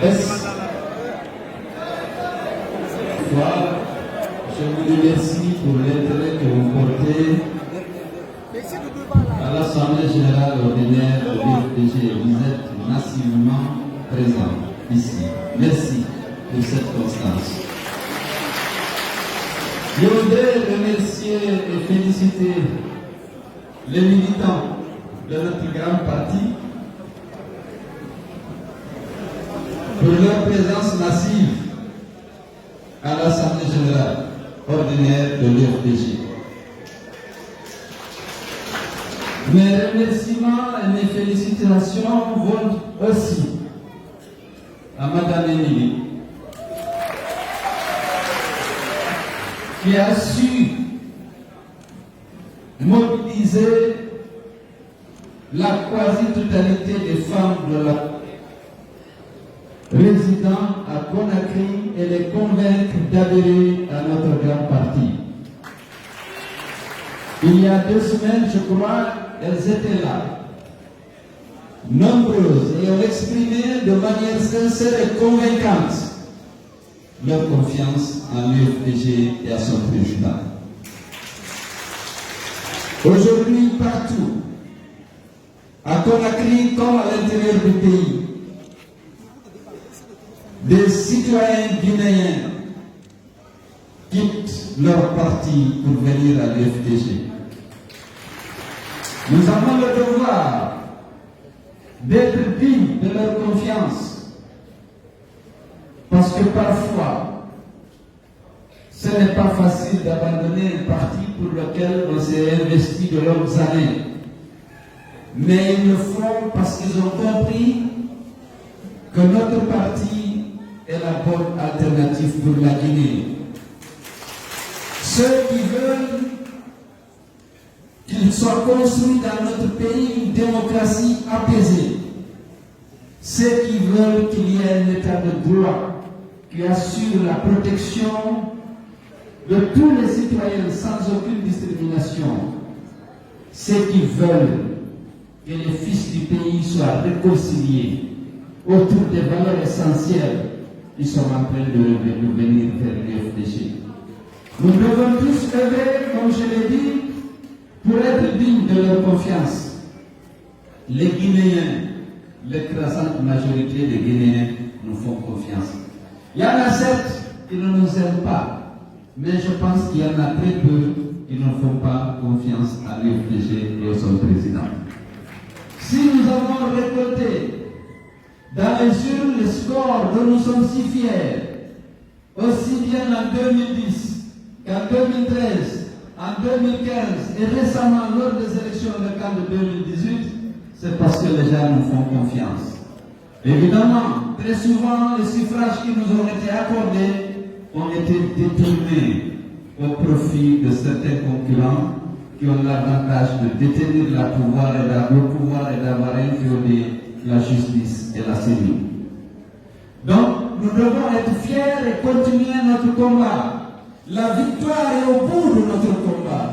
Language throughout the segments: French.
Je vous remercie pour l'intérêt que vous portez à l'Assemblée générale ordinaire de l'UFDG. Vous êtes massivement présents ici. Merci pour cette constance. Je voudrais remercier et féliciter les militants de notre grand parti pour leur présence massive à l'Assemblée générale ordinaire de l'UFDG. Mes remerciements et mes félicitations vont aussi à Madame Émilie, qui a su mobiliser la quasi-totalité des femmes de la résidant à Conakry et les convaincre d'adhérer à notre grand parti. Il y a 2 semaines, je crois, elles étaient là, nombreuses, et ont exprimé de manière sincère et convaincante leur confiance en l'UFDG et à son président. Aujourd'hui, partout, à Conakry comme à l'intérieur du pays, des citoyens guinéens quittent leur parti pour venir à l'UFDG. Nous avons le devoir d'être dignes de leur confiance, parce que parfois, ce n'est pas facile d'abandonner un parti pour lequel on s'est investi de longues années. Mais ils le font parce qu'ils ont compris que notre parti est la bonne alternative pour la Guinée. Ceux qui veulent qu'il soit construit dans notre pays une démocratie apaisée. Ceux qui veulent qu'il y ait un état de droit qui assure la protection de tous les citoyens sans aucune discrimination. Ceux qui veulent que les fils du pays soient réconciliés autour des valeurs essentielles. Ils sont en train de venir vers l'UFDG. Nous devons tous œuvrer, comme je l'ai dit, pour être dignes de leur confiance. Les Guinéens, l'écrasante majorité des Guinéens nous font confiance. Il y en a certes qui ne nous aiment pas, mais je pense qu'il y en a très peu qui ne font pas confiance à l'UFDG et à son président. Si nous avons récolté dans les urnes les scores dont nous sommes si fiers, aussi bien en 2010 qu'en 2013, en 2015 et récemment lors des élections locales de 2018, c'est parce que les gens nous font confiance. Évidemment, très souvent, les suffrages qui nous ont été accordés ont été détournés au profit de certains concurrents qui ont l'avantage de détenir le pouvoir et d'avoir inviolé la justice et la CENI. Donc, nous devons être fiers et continuer notre combat. La victoire est au bout de notre combat.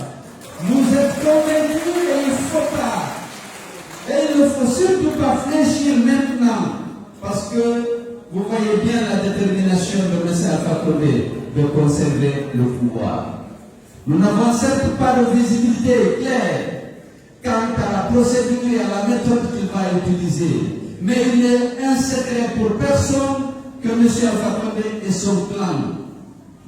Nous êtes convaincus et il ne faut pas. Et il ne faut surtout pas fléchir maintenant, parce que vous voyez bien la détermination de M. Alpha Condé de conserver le pouvoir. Nous n'avons certes pas de visibilité claire quant à la procédure et à la méthode qu'il va utiliser, mais il n'est un secret pour personne que M. Alpha Condé et son clan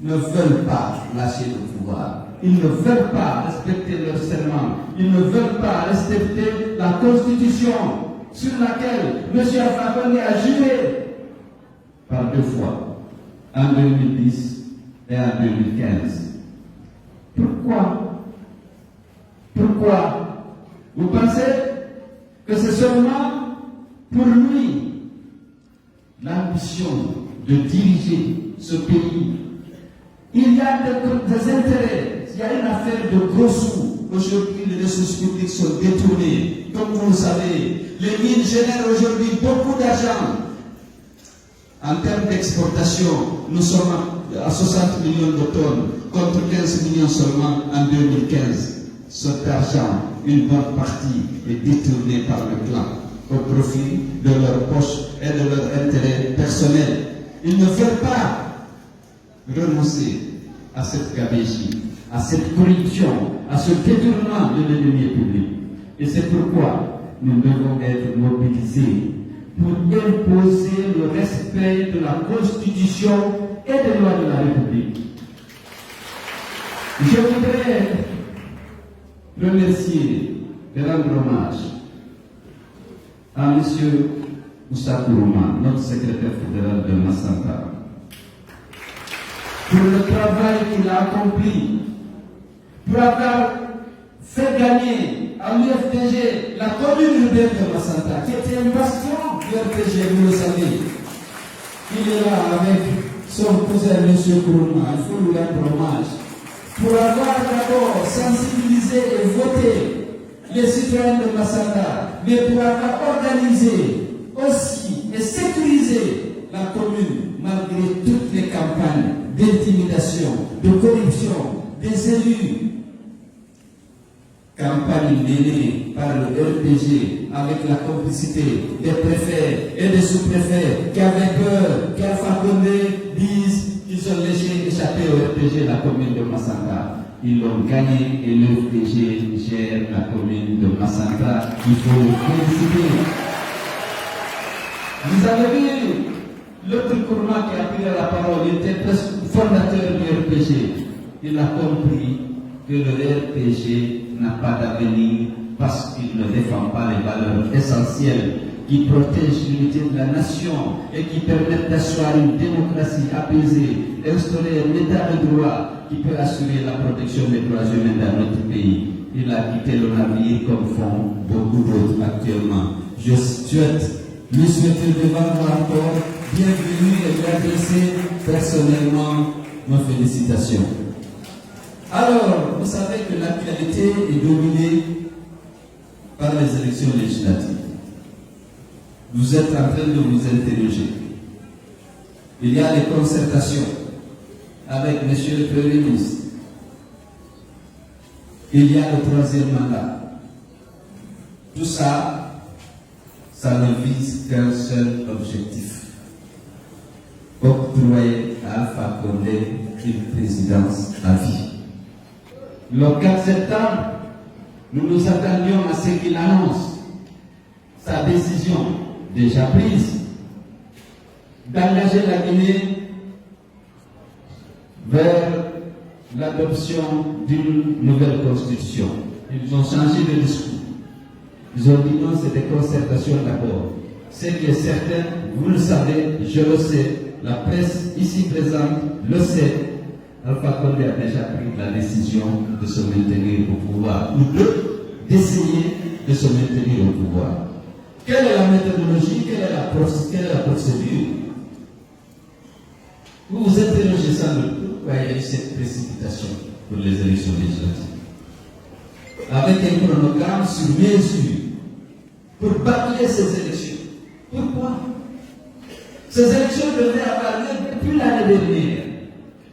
ne veulent pas lâcher le pouvoir. Ils ne veulent pas respecter leur serment. Ils ne veulent pas respecter la Constitution sur laquelle M. Alpha Condé a juré par 2 fois, en 2010 et en 2015. Pourquoi vous pensez que c'est seulement pour lui l'ambition de diriger ce pays? Il y a des intérêts, il y a une affaire de gros sous. Aujourd'hui, les ressources publiques sont détournées. Comme vous le savez, les mines génèrent aujourd'hui beaucoup d'argent. En termes d'exportation, nous sommes à 60 millions de tonnes, contre 15 millions seulement en 2015. Cet argent, une bonne partie, est détourné par le clan au profit de leur poche et de leur intérêt personnel. Ils ne veulent pas renoncer à cette gabegie, à cette corruption, à ce détournement de l'ennemi public. Et c'est pourquoi nous devons être mobilisés pour imposer le respect de la Constitution et des lois de la République. Je voudrais remercier et rendre hommage à M. Moussa Kourouma, notre secrétaire fédéral de Massanta, pour le travail qu'il a accompli, pour avoir fait gagner à l'UFDG la commune urbaine de Massanta, qui était un bastion du UFDG, vous le savez. Il est là avec son cousin M. Kourouma, il faut lui rendre hommage, pour avoir d'abord sensibilisé et voté les citoyens de Massanta, mais pour avoir organisé aussi et sécurisé la commune malgré toutes les campagnes d'intimidation, de corruption des élus. Campagne menée par le RPG avec la complicité des préfets et des sous-préfets qui avaient peur qu'Alpha Condé dise qu'ils ont laissé échapper au RPG la commune de Massanta. Ils l'ont gagné et le RPG gère la commune de Massanta. Il faut le féliciter. Vous avez vu l'autre Kourouma qui a pris la parole, il était presque fondateur du RPG. Il a compris que le RPG n'a pas d'avenir parce qu'il ne défend pas les valeurs essentielles qui protègent l'unité de la nation et qui permettent d'asseoir une démocratie apaisée, instaurer un état de droit qui peut assurer la protection des droits humains dans notre pays. Il a quitté le navire comme font beaucoup d'autres actuellement. Je souhaite lui souhaiter devant moi encore bienvenue et lui adresser personnellement mes félicitations. Alors, vous savez que l'actualité est dominée par les élections législatives. Vous êtes en train de vous interroger. Il y a des concertations avec M. le Premier ministre. Il y a le troisième mandat. Tout ça, ça ne vise qu'un seul objectif. Octroyer à Alpha Condé une présidence à vie. Le 4 septembre, nous nous attendions à ce qu'il annonce sa décision déjà prise d'engager la Guinée vers l'adoption d'une nouvelle constitution. Ils ont changé de discours. Ils ont dit non, c'est des concertations d'abord. Ce qui est certain, vous le savez, je le sais, la presse ici présente le sait, Alpha Condé a déjà pris la décision de se maintenir au pouvoir, ou d'essayer de se maintenir au pouvoir. Quelle est la méthodologie, quelle est la procédure? Vous vous interrogez sans doute pourquoi il y a eu cette précipitation pour les élections législatives. Avec un chronogramme sur mesure pour bâcler ces élections. Pourquoi? Ces élections devaient avoir lieu depuis l'année dernière.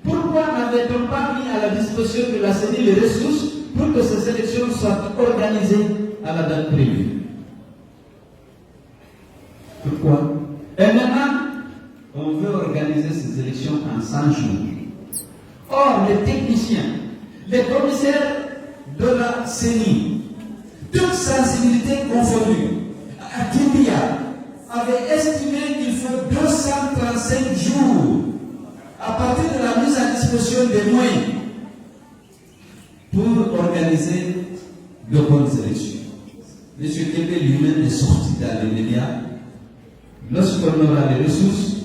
Pourquoi n'avait-on pas mis à la disposition de la CENI les ressources pour que ces élections soient organisées à la date prévue? Pourquoi? Et maintenant, on veut organiser ces élections en 100 jours. Or, les techniciens, les commissaires de la CENI, toutes sensibilités confondues, à Kindia, avaient estimé qu'il faut 235 jours à partir de la mise à disposition des moyens pour organiser de bonnes élections. M. Kébé lui-même est sorti dans les médias. Lorsqu'on aura les ressources,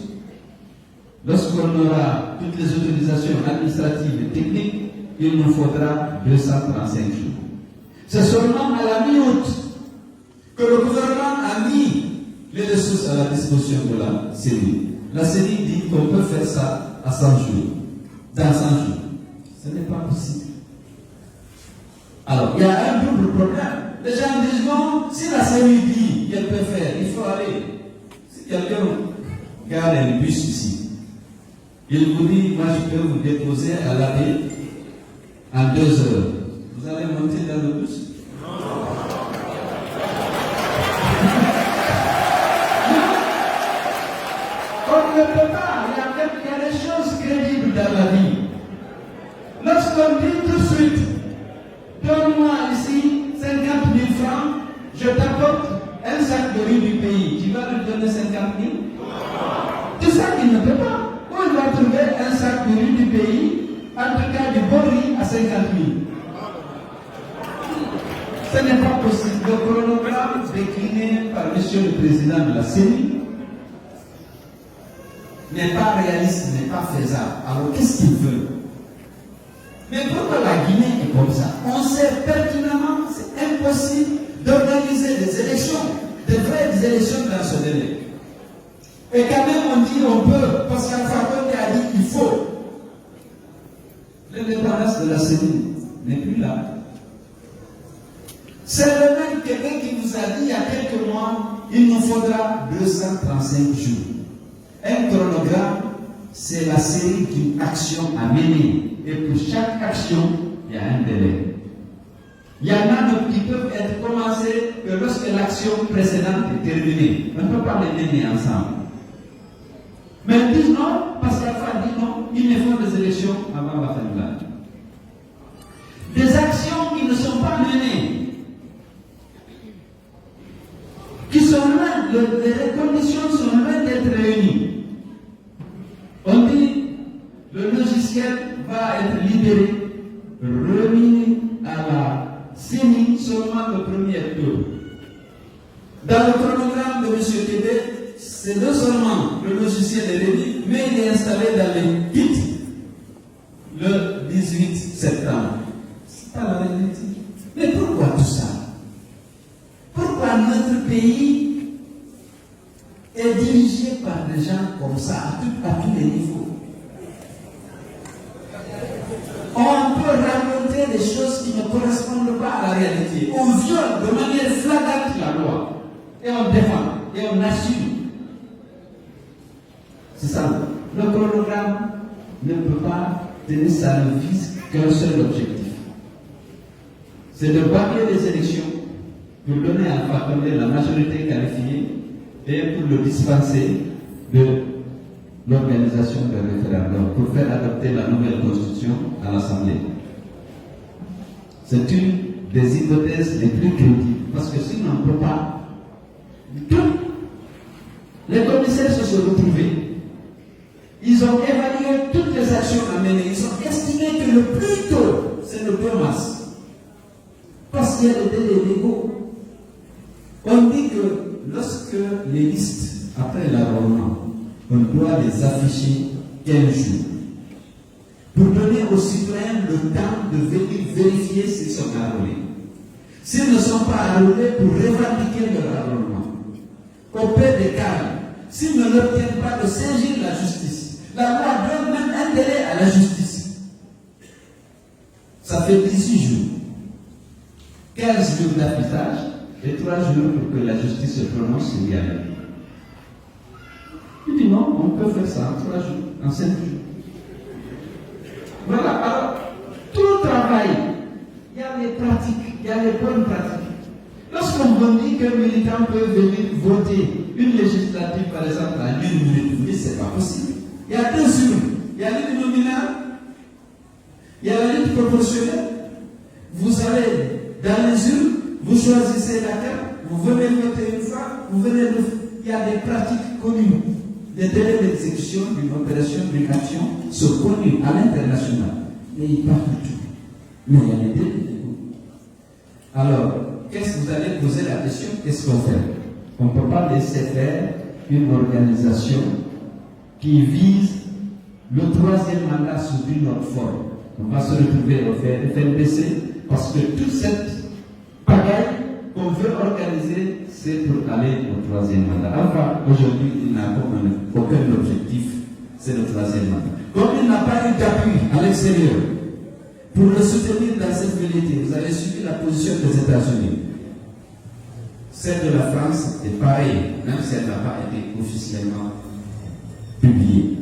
lorsqu'on aura toutes les autorisations administratives et techniques, il nous faudra 235 jours. C'est seulement à la mi-août que le gouvernement a mis les ressources à la disposition de la CENI. La CENI dit qu'on peut faire ça à 100 jours, dans 100 jours. Ce n'est pas possible. Alors, il y a un double problème. Les gens disent non, si la CENI dit qu'elle peut faire, il faut aller. Si quelqu'un garde un bus ici, il vous dit, moi je peux vous déposer à l'abbaye en 2 heures. Vous allez monter dans le bus? on ne peut pas. Il y a des choses crédibles dans la vie. Lorsqu'on dit tout de suite, donne-moi ici 50 000 francs, je t'apporte un sac de riz du pays. Tu vas lui donner 50 000? Tu sais qu'il ne peut pas. Où il va trouver un sac de riz du pays, en tout cas du bon riz à 50 000? Ce n'est pas possible. Le chronogramme décliné par M. le Président de la CENI n'est pas réaliste, n'est pas faisable. Alors qu'est-ce qu'il veut? Mais pourquoi la Guinée est comme ça? On sait pertinemment que c'est impossible d'organiser des élections, de vraies élections dans ce délai. Et quand même on dit on peut, parce qu'Alpha Condé a dit il faut. L'indépendance de la CENI n'est plus là. C'est le même quelqu'un qui nous a dit il y a quelques mois, il nous faudra 235 jours. Un chronogramme, c'est la série d'une action à mener. Et pour chaque action, il y a un délai. Il y en a qui peuvent être commencés que lorsque l'action précédente est terminée. On ne peut pas les mener ensemble. Mais ils disent non, parce qu'Alpha dit non, il me faut des élections avant la fin de l'année. Des actions qui ne sont pas menées, qui sont loin, les conditions sont loin d'être réunies. On dit le logiciel va être libéré, remis à la CENI seulement le 1er octobre. Dans le chronogramme de M. Kébé, c'est non seulement le logiciel est remis, mais il est installé dans les kits le 18 septembre. C'est pas la réalité. Mais pourquoi tout ça? Pourquoi notre pays est dirigé par des gens comme ça, à tous les niveaux? On peut raconter des choses qui ne correspondent pas à la réalité. On viole de manière flagrante la loi. Et on défend. Et on assume. C'est ça. Le chronogramme ne peut pas tenir ça ne vise qu'un seul objectif. C'est de bâcler les élections pour donner à Alpha Condé la majorité qualifiée et pour le dispenser de l'organisation d'un référendum pour faire adopter la nouvelle constitution à l'Assemblée. C'est une des hypothèses les plus critiques parce que sinon on ne peut pas. Les commissaires se sont retrouvés. Ils ont évalué toutes les actions à mener. Ils ont estimé que le plus tôt, c'est le 2 mars. Parce qu'il y a des délais légaux. On dit que lorsque les listes, après l'enrôlement, on doit les afficher 15 jours pour donner aux citoyens le temps de venir vérifier s'ils sont enrôlés. S'ils ne sont pas enrôlés, pour revendiquer leur enrôlement. Au pire des cas, s'ils ne l'obtiennent pas, de saisir la justice. La loi donne même un délai à la justice. Ça fait 18 jours. 15 jours d'affichage et 3 jours pour que la justice se prononce sur gagne. Il dit non, on peut faire ça en 3 jours, en 5 jours. Voilà, alors, tout le travail, il y a les pratiques, il y a les bonnes pratiques. Lorsqu'on vous dit qu'un militant peut venir voter une législative, par exemple, à 1 minute, vous dites c'est pas possible. Il y a 2 jours. Il y a l'une nominale, il y a la lutte proportionnelle. Vous allez dans les urnes, vous choisissez la carte, vous venez voter une fois, vous venez le. Il y a des pratiques connues. Les délais d'exécution d'une opération, d'une action sont connus à l'international. Mais ils partent de tout. Mais il y a des délais. Alors, qu'est-ce que vous allez poser la question? Qu'est-ce qu'on fait? On ne peut pas laisser faire une organisation qui vise le 3e mandat sous une autre forme. On va se retrouver au FNDC parce que toute cette pagaille qu'on veut organiser, c'est pour aller au 3e mandat. Enfin, aujourd'hui, il n'a aucun objectif, c'est le 3e mandat. Comme il n'a pas eu d'appui à l'extérieur pour le soutenir dans cette vérité, vous avez suivi la position des États-Unis. Celle de la France est pareille, même si elle n'a pas été officiellement publiée.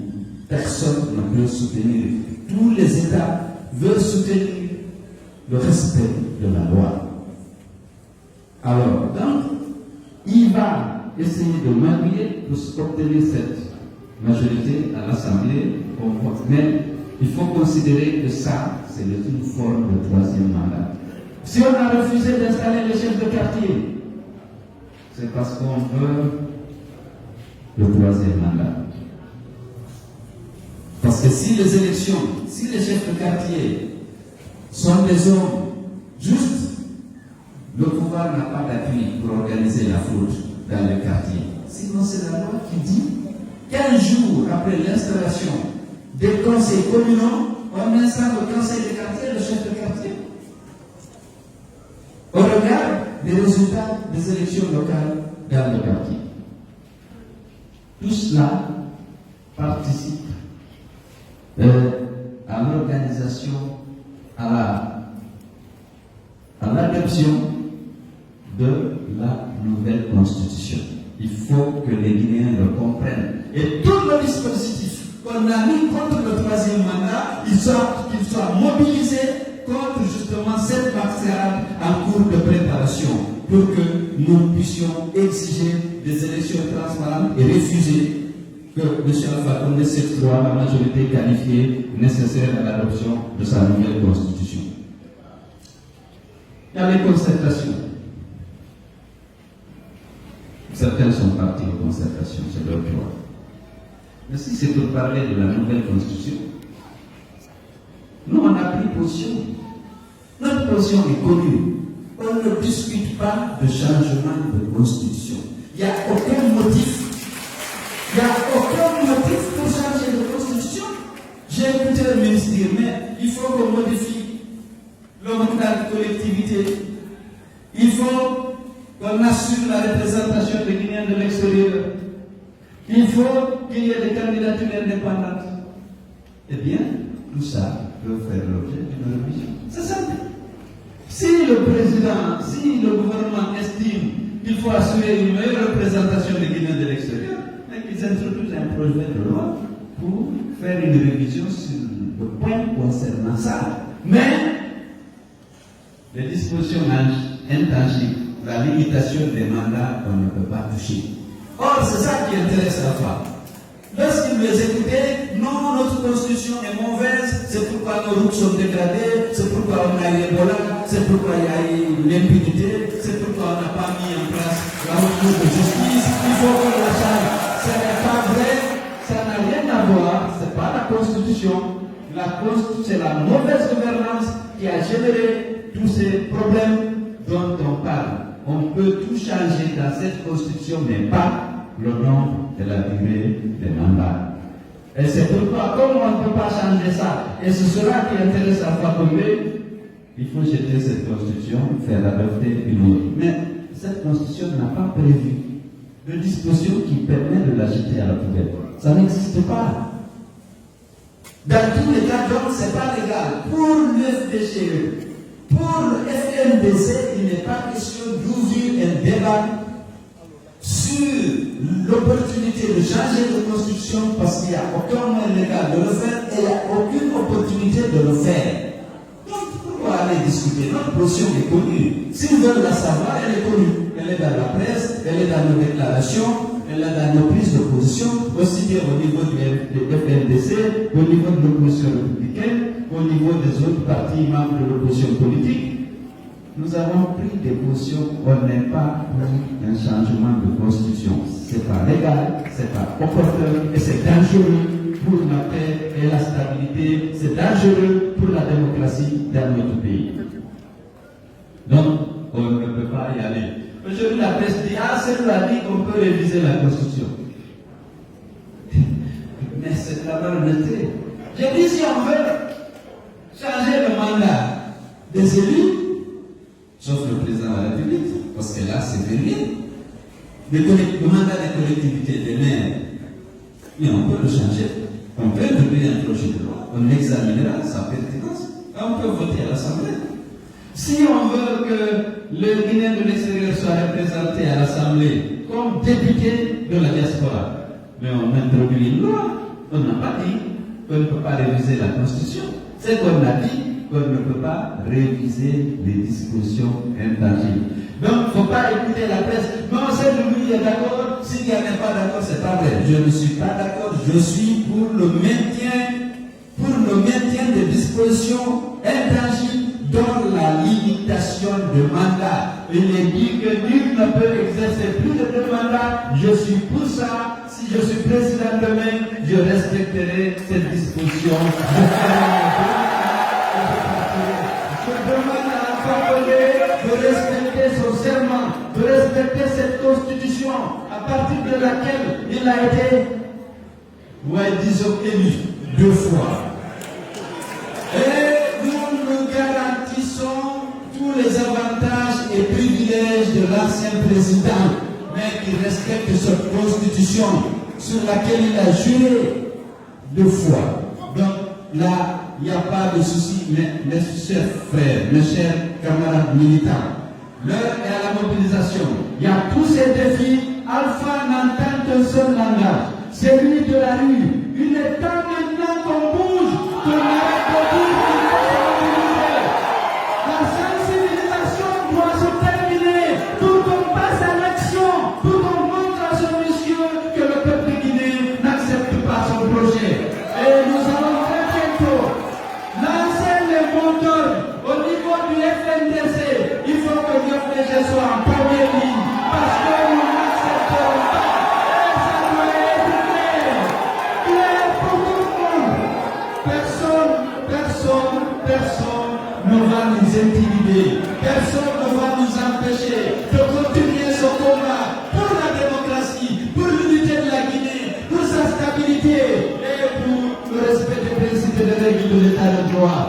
Personne ne peut soutenir. Tous les États veulent soutenir le respect de la loi. Alors, donc, il va essayer de manier pour obtenir cette majorité à l'Assemblée, mais il faut considérer que ça, c'est une forme de troisième mandat. Si on a refusé d'installer les chefs de quartier, c'est parce qu'on veut le troisième mandat. Parce que si les élections, si les chefs de quartier sont des hommes justes, le pouvoir n'a pas d'appui pour organiser la fraude dans le quartier. Sinon, c'est la loi qui dit 15 jours après l'installation des conseils communaux, on installe le conseil de quartier, le chef de quartier. On regarde les résultats des élections locales dans le quartier. Tout cela participe à l'organisation, à l'adoption de la nouvelle constitution. Il faut que les Guinéens le comprennent. Et tout le dispositif qu'on a mis contre le troisième mandat, qu'il soit mobilisé contre justement cette mascarade en cours de préparation pour que nous puissions exiger des élections transparentes et refuser que M. Alpha Condé s'exploite la majorité qualifiée nécessaire à l'adoption de sa nouvelle constitution. Il y a les concertations. Certains sont partis aux concertations, c'est leur droit. Mais si c'est pour parler de la nouvelle constitution, nous on a pris position. Notre position est connue. On ne discute pas de changement de constitution. Il n'y a aucun motif. Il n'y a aucun motif pour changer de constitution. J'ai écouté le ministre dire, mais il faut qu'on modifie le mandat de collectivité. Il faut qu'on assure la représentation des Guinéens de l'extérieur. Il faut qu'il y ait des candidatures indépendantes. Eh bien, tout ça peut faire l'objet d'une révision. C'est simple. Si le président, si le gouvernement estime qu'il faut assurer une meilleure représentation des Guinéens de l'extérieur, qu'ils introduisent un projet de loi pour faire une révision sur le point concernant ça. Mais les dispositions intangibles, la limitation des mandats, on ne peut pas toucher. Or, c'est ça qui intéresse la femme. Lorsqu'il les écoutait, non, notre constitution est mauvaise, c'est pourquoi nos routes sont dégradées, c'est pourquoi on a eu Ebola, c'est pourquoi il y a eu l'impunité, c'est pourquoi on n'a pas mis en place la haute cour de justice, il faut qu'on la change. Ce n'est pas vrai, ça n'a rien à voir, ce n'est pas la constitution. La constitution, c'est la mauvaise gouvernance qui a généré tous ces problèmes dont on parle. On peut tout changer dans cette constitution, mais pas le nombre de la durée des mandats. Et c'est pourquoi, comme on ne peut pas changer ça, et c'est cela qui intéresse à Fakonde, il faut jeter cette constitution, faire adopter une autre. Mais cette constitution n'a pas prévu de disposition qui permet de la jeter à la poubelle. Ça n'existe pas. Dans tous les cas, donc, ce n'est pas légal. Pour le FDGE, pour le FNDC, il n'est pas question d'ouvrir un débat sur l'opportunité de changer de constitution parce qu'il n'y a aucun moyen légal de le faire et il n'y a aucune opportunité de le faire. Donc, pourquoi aller discuter? Notre position est connue. S'ils veulent la savoir, elle est connue. Elle est dans la presse, elle est dans nos déclarations, elle est dans nos prises de position, aussi bien au niveau du FNDC, au niveau de l'opposition républicaine, au niveau des autres partis membres de l'opposition politique. Nous avons pris des positions, on n'est pas pour un changement de constitution. Ce n'est pas légal, ce n'est pas opportun et c'est dangereux pour la paix et la stabilité, c'est dangereux pour la démocratie dans notre pays. Donc, on ne peut pas y aller. Aujourd'hui, la presse dit, celle-là dit qu'on peut réviser la constitution. Mais c'est de la malhonnêteté. J'ai dit, si on veut changer le mandat des élus, sauf le président de la République, parce que là, c'est férié. Le mandat des collectivités, des maires, mais on peut le changer. On peut introduire un projet de loi, on examinera sa pertinence, on peut voter à l'Assemblée. Si on veut que le Guinéen de l'extérieur soit représenté à l'Assemblée comme député de la diaspora, mais on introduit une loi, on n'a pas dit qu'on ne peut pas réviser la Constitution. C'est qu'on a dit qu'on ne peut pas réviser les dispositions intangibles. Donc, il ne faut pas écouter la presse. Non, c'est lui, il est d'accord. S'il n'y a pas d'accord, c'est pas vrai. Je ne suis pas d'accord. Je suis pour le maintien des dispositions intangibles dans la limitation de mandat. Il est dit que nul ne peut exercer plus de 2 mandats. Je suis pour ça. Si je suis président demain, je respecterai cette disposition. Je demande à l'Assemblée de respecter son serment, de respecter cette constitution à partir de laquelle il a été, disons, élu 2 fois. Et nous garantissons tous les avantages et privilèges de l'ancien président, mais qui respecte cette constitution sur laquelle il a juré 2 fois. Donc là, il n'y a pas de souci, mes chers frères, mes chers camarades militants. L'heure est à la mobilisation. Il y a tous ces défis. Alpha n'entend qu'un seul langage, c'est lui de la rue. Il est temps maintenant qu'on bouge, qu'on arrête de dire qu'il faut se mobiliser. La sensibilisation doit se terminer pour qu'on passe à l'action, pour qu'on montre à ce monsieur que le peuple guinéen n'accepte pas son projet. Et nous allons très bientôt lancer les moteurs au niveau du FNDC. Il faut que l'UFDG soit en première ligne parce que nous n'accepterons pas. Et ça doit être clair pour tout le monde. Personne ne va nous intimider. Personne ne va nous empêcher de continuer ce combat pour la démocratie, pour l'unité de la Guinée, pour sa stabilité et pour le respect des principes et des règles de l'état de droit.